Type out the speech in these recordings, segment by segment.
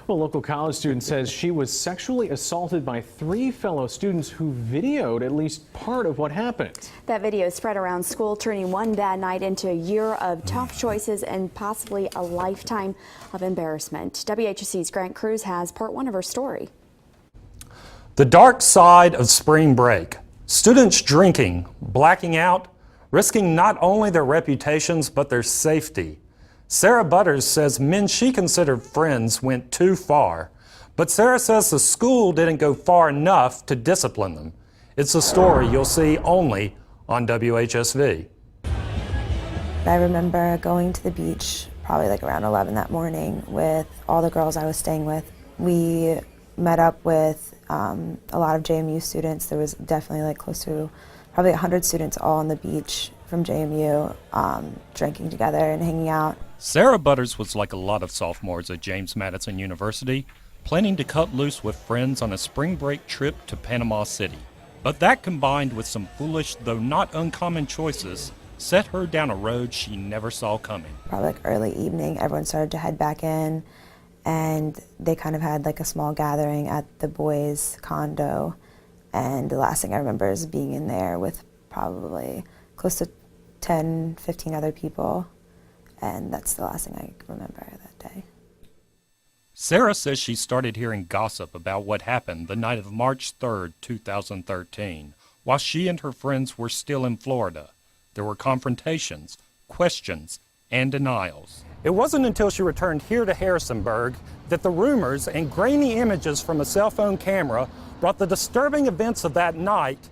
Well, a local college student says she was sexually assaulted by 3 fellow students who videoed at least part of what happened. That video spread around school, turning one bad night into a year of tough choices and possibly a lifetime of embarrassment. WHSC's Grant Cruz has part 1 of her story. The dark side of spring break. Students drinking, blacking out, risking not only their reputations but their safety. Sarah Butters says men she considered friends went too far, but Sarah says the school didn't go far enough to discipline them. It's a story you'll see only on WHSV. I remember going to the beach probably like around 11 that morning with all the girls I was staying with. We met up with a lot of JMU students. There was definitely like close to probably 100 students all on the beach from JMU, drinking together and hanging out. Sarah Butters was like a lot of sophomores at James Madison University, planning to cut loose with friends on a spring break trip to Panama City. But that, combined with some foolish, though not uncommon choices, set her down a road she never saw coming. Probably like early evening, everyone started to head back in, and they kind of had like a small gathering at the boys' condo. And the last thing I remember is being in there with probably close to 10, 15 other people. And that's the last thing I remember that day. Sarah says she started hearing gossip about what happened the night of March 3rd, 2013, while she and her friends were still in Florida. There were confrontations, questions, and denials. It wasn't until she returned here to Harrisonburg that the rumors and grainy images from a cell phone camera brought the disturbing events of that night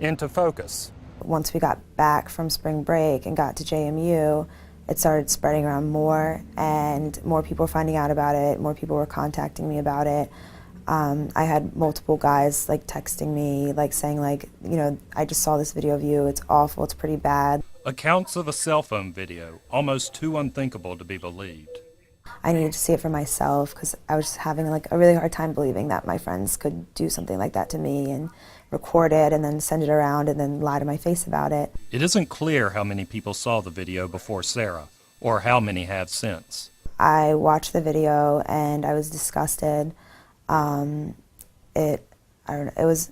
into focus. Once we got back from spring break and got to JMU, it started spreading around more, and more people were finding out about it, more people were contacting me about it. I had multiple guys like texting me, like saying like, you know, I just saw this video of you, it's awful, it's pretty bad. Accounts of a cell phone video, almost too unthinkable to be believed. I needed to see it for myself because I was having like a really hard time believing that my friends could do something like that to me and record it and then send it around and then lie to my face about it. It isn't clear how many people saw the video before Sarah, or how many have since. I watched the video and I was disgusted. I don't know, it was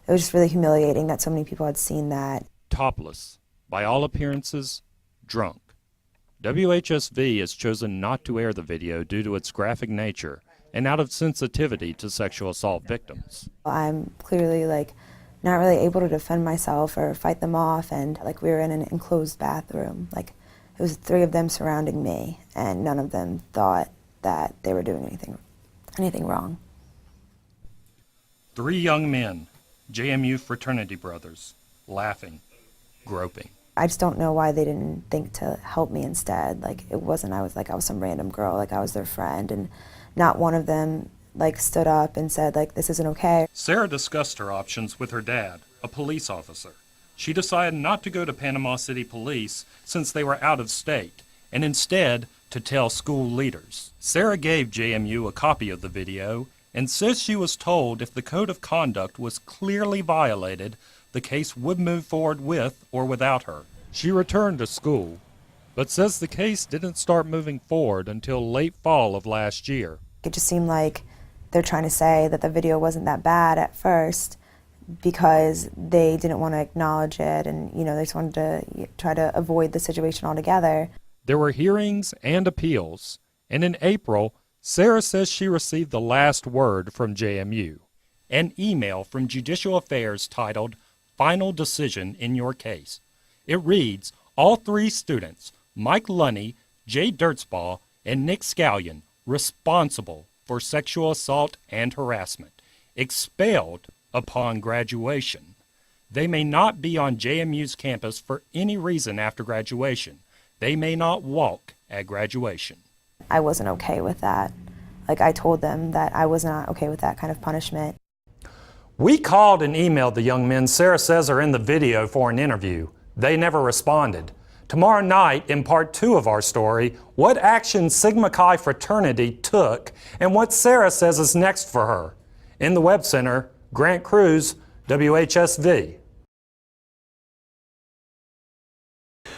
just really humiliating that so many people had seen that. Topless, by all appearances, drunk. WHSV has chosen not to air the video due to its graphic nature and out of sensitivity to sexual assault victims. I'm clearly like not really able to defend myself or fight them off, and like we were in an enclosed bathroom. Like it was 3 of them surrounding me, and none of them thought that they were doing anything wrong. 3 young men, JMU fraternity brothers, laughing, groping. I just don't know why they didn't think to help me instead. Like it wasn't I was some random girl, like I was their friend, and not one of them like stood up and said like this isn't okay. Sarah discussed her options with her dad, a police officer. She decided not to go to Panama City Police since they were out of state, and instead to tell school leaders. Sarah gave JMU a copy of the video and says she was told if the code of conduct was clearly violated, the case would move forward with or without her. She returned to school, but says the case didn't start moving forward until late fall of last year. It just seemed like they're trying to say that the video wasn't that bad at first because they didn't want to acknowledge it, and you know they just wanted to try to avoid the situation altogether. There were hearings and appeals, and in April, Sarah says she received the last word from JMU, an email from Judicial Affairs titled, "Final Decision in Your Case." It reads, all 3 students, Mike Lunny, Jay Dirtsball, and Nick Scallion, responsible for sexual assault and harassment, expelled upon graduation. They may not be on JMU's campus for any reason after graduation. They may not walk at graduation. I wasn't okay with that. Like I told them that I was not okay with that kind of punishment. We called and emailed the young men Sarah says are in the video for an interview. They never responded. Tomorrow night, in part 2 of our story, what action Sigma Chi fraternity took and what Sarah says is next for her. In the Web Center, Grant Cruz, WHSV.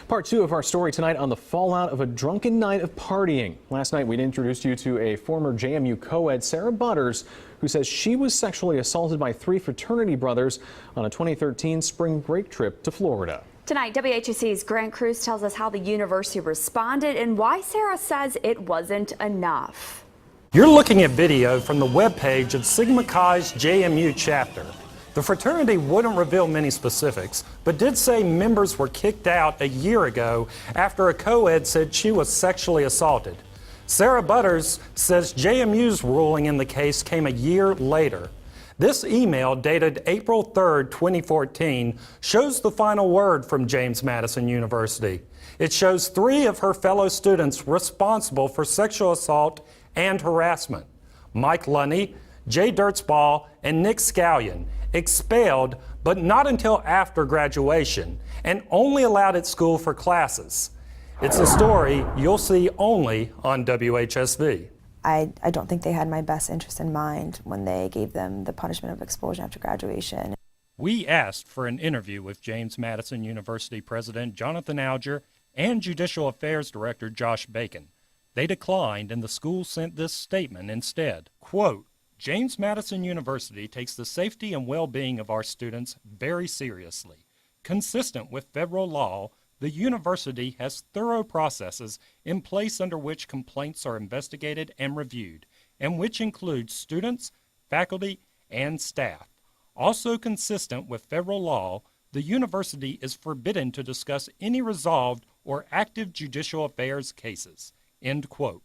Part 2 of our story tonight on the fallout of a drunken night of partying. Last night, we'd introduced you to a former JMU co-ed, Sarah Butters, who says she was sexually assaulted by 3 fraternity brothers on a 2013 spring break trip to Florida. Tonight, WHSC's Grant Cruz tells us how the university responded and why Sarah says it wasn't enough. You're looking at video from the webpage of Sigma Chi's JMU chapter. The fraternity wouldn't reveal many specifics, but did say members were kicked out a year ago after a co-ed said she was sexually assaulted. Sarah Butters says JMU's ruling in the case came a year later. This email, dated April 3, 2014, shows the final word from James Madison University. It shows 3 of her fellow students responsible for sexual assault and harassment: Mike Lunny, Jay Dirtsball, and Nick Scallion, expelled, but not until after graduation, and only allowed at school for classes. It's a story you'll see only on WHSV. I don't think they had my best interest in mind when they gave them the punishment of expulsion after graduation. We asked for an interview with James Madison University President Jonathan Alger and Judicial Affairs Director Josh Bacon. They declined, and the school sent this statement instead. Quote, James Madison University takes the safety and well-being of our students very seriously. Consistent with federal law, the university has thorough processes in place under which complaints are investigated and reviewed, and which include students, faculty, and staff. Also consistent with federal law, the university is forbidden to discuss any resolved or active judicial affairs cases. End quote.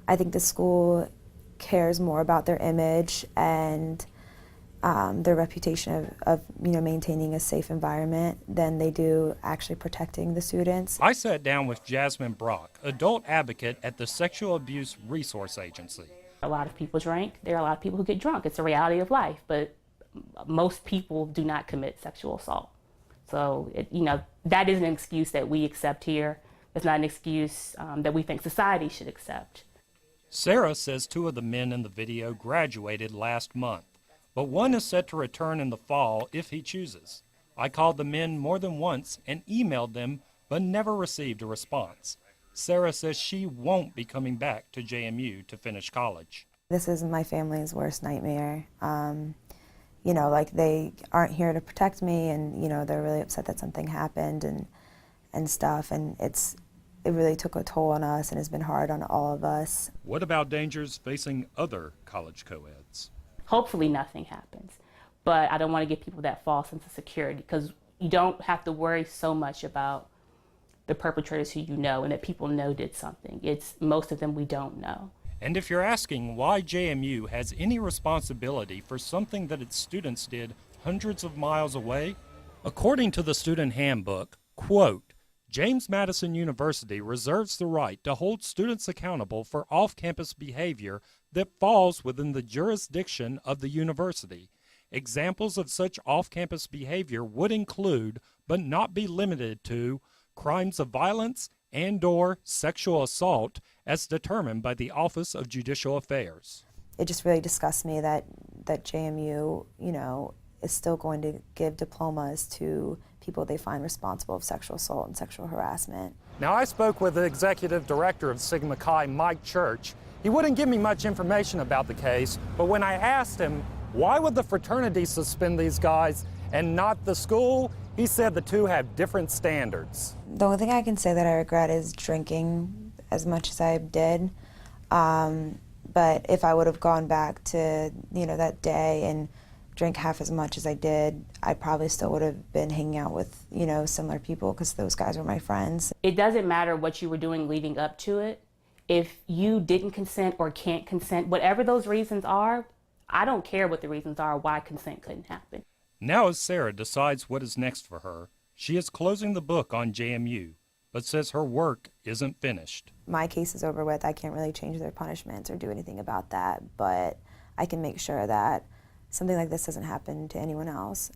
I think the school cares more about their image and their reputation of maintaining a safe environment than they do actually protecting the students. I sat down with Jasmine Brock, adult advocate at the Sexual Abuse Resource Agency. A lot of people drink. There are a lot of people who get drunk. It's a reality of life, but most people do not commit sexual assault. So, that is an excuse that we accept here. It's not an excuse that we think society should accept. Sarah says 2 of the men in the video graduated last month, but one is set to return in the fall if he chooses. I called the men more than once and emailed them, but never received a response. Sarah says she won't be coming back to JMU to finish college. This is my family's worst nightmare. They aren't here to protect me, and they're really upset that something happened and stuff, and it really took a toll on us and has been hard on all of us. What about dangers facing other college co-eds? Hopefully nothing happens, but I don't want to give people that false sense of security, because you don't have to worry so much about the perpetrators who you know and that people know did something. It's most of them we don't know. And if you're asking why JMU has any responsibility for something that its students did hundreds of miles away, according to the student handbook, quote, James Madison University reserves the right to hold students accountable for off-campus behavior that falls within the jurisdiction of the university. Examples of such off-campus behavior would include, but not be limited to, crimes of violence and/or sexual assault as determined by the Office of Judicial Affairs. It just really disgusts me that JMU, is still going to give diplomas to people they find responsible of sexual assault and sexual harassment. Now, I spoke with the executive director of Sigma Chi, Mike Church. He wouldn't give me much information about the case, but when I asked him, why would the fraternity suspend these guys and not the school, he said the 2 have different standards. The only thing I can say that I regret is drinking as much as I did. But if I would have gone back to, that day and drank half as much as I did, I probably still would have been hanging out with, similar people, because those guys were my friends. It doesn't matter what you were doing leading up to it. If you didn't consent or can't consent, whatever those reasons are, I don't care what the reasons are why consent couldn't happen. Now as Sarah decides what is next for her, she is closing the book on JMU, but says her work isn't finished. My case is over with. I can't really change their punishments or do anything about that, but I can make sure that something like this doesn't happen to anyone else.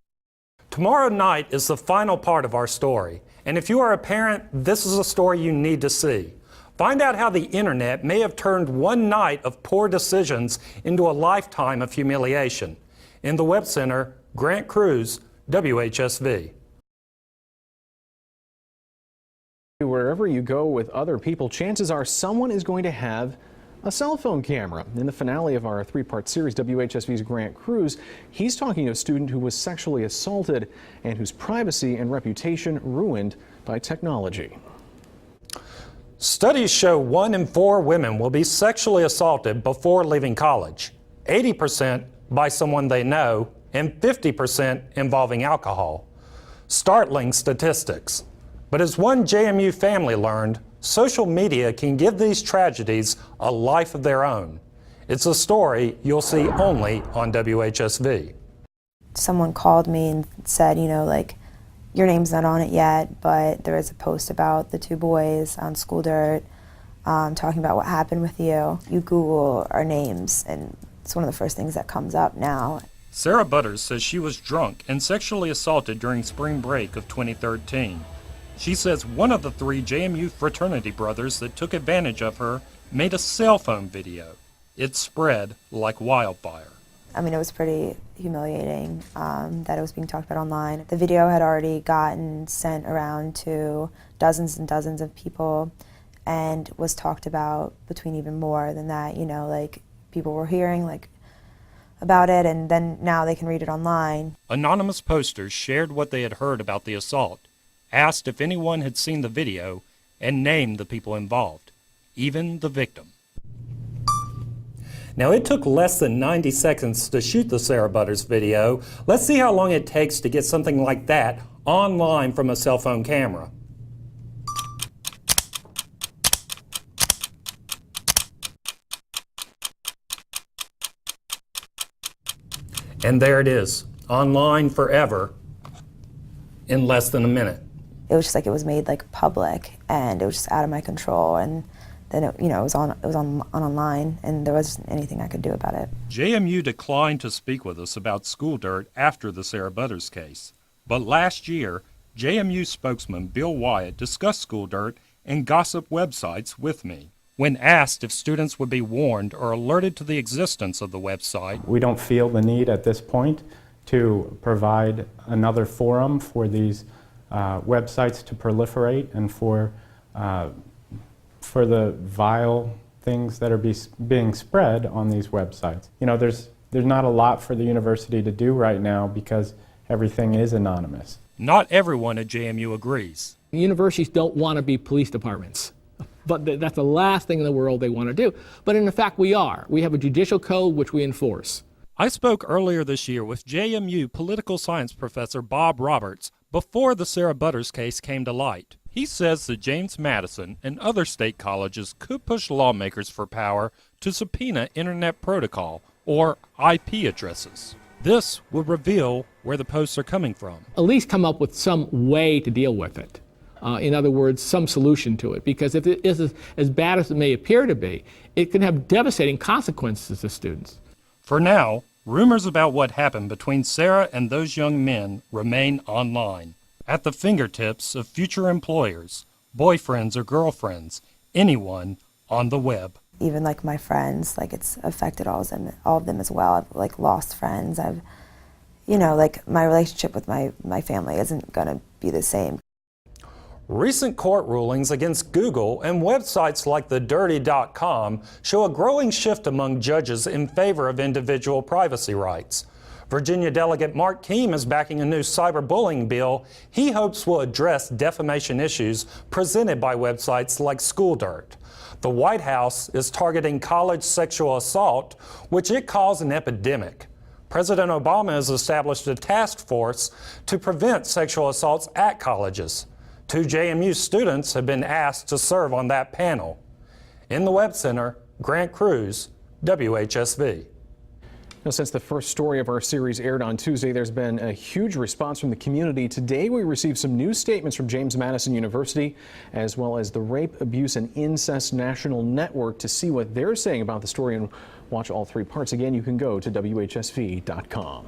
Tomorrow night is the final part of our story, and if you are a parent, this is a story you need to see. Find out how the internet may have turned one night of poor decisions into a lifetime of humiliation. In the Web Center, Grant Cruz, WHSV. wherever you go with other people, chances are someone is going to have a cell phone camera. In the finale of our three-part series, WHSV's Grant Cruz, he's talking to a student who was sexually assaulted and whose privacy and reputation ruined by technology. Studies show 1 in 4 women will be sexually assaulted before leaving college, 80% by someone they know, and 50% involving alcohol. Startling statistics. But as one JMU family learned, social media can give these tragedies a life of their own. It's a story you'll see only on WHSV. Someone called me and said, you know, like, your name's not on it yet, but there is a post about the 2 boys on School Dirt talking about what happened with you. You Google our names, and it's one of the first things that comes up now. Sarah Butters says she was drunk and sexually assaulted during spring break of 2013. She says one of the 3 JMU fraternity brothers that took advantage of her made a cell phone video. It spread like wildfire. I mean, it was pretty humiliating that it was being talked about online. The video had already gotten sent around to dozens and dozens of people and was talked about between even more than that. You know, like, people were hearing, like, about it, and then now they can read it online. Anonymous posters shared what they had heard about the assault, asked if anyone had seen the video, and named the people involved, even the victim. Now, it took less than 90 seconds to shoot the Sarah Butters video. Let's see how long it takes to get something like that online from a cell phone camera. And there it is, online forever in less than a minute. It was just like it was made like public, and it was just out of my control. And then it was on online, and there wasn't anything I could do about it. JMU declined to speak with us about School Dirt after the Sarah Butters case. But last year, JMU spokesman Bill Wyatt discussed School Dirt and gossip websites with me. When asked if students would be warned or alerted to the existence of the website, we don't feel the need at this point to provide another forum for these websites to proliferate and for the vile things that are being spread on these websites. You know, there's not a lot for the university to do right now because everything is anonymous. not everyone at JMU agrees. Universities don't want to be police departments. But that's the last thing in the world they want to do. But in fact, we are. We have a judicial code which we enforce. I spoke earlier this year with JMU political science professor Bob Roberts before the Sarah Butters case came to light. He says that James Madison and other state colleges could push lawmakers for power to subpoena Internet Protocol, or IP addresses. This would reveal where the posts are coming from. At least come up with some way to deal with it. In other words, some solution to it. Because if it is as bad as it may appear to be, it can have devastating consequences to students. For now, rumors about what happened between Sarah and those young men remain online, at the fingertips of future employers, boyfriends or girlfriends, anyone on the web. Even like my friends, like it's affected all of them as well. I've like lost friends. I've, like my relationship with my family isn't gonna be the same. Recent court rulings against Google and websites like thedirty.com show a growing shift among judges in favor of individual privacy rights. Virginia Delegate Mark Keim is backing a new cyberbullying bill he hopes will address defamation issues presented by websites like School Dirt. The White House is targeting college sexual assault, which it calls an epidemic. President Obama has established a task force to prevent sexual assaults at colleges. 2 JMU students have been asked to serve on that panel. In the Web Center, Grant Cruz, WHSV. Now, since the first story of our series aired on Tuesday, there's been a huge response from the community. Today, we received some new statements from James Madison University, as well as the Rape, Abuse, and Incest National Network to see what they're saying about the story and watch all 3 parts. Again, you can go to WHSV.com.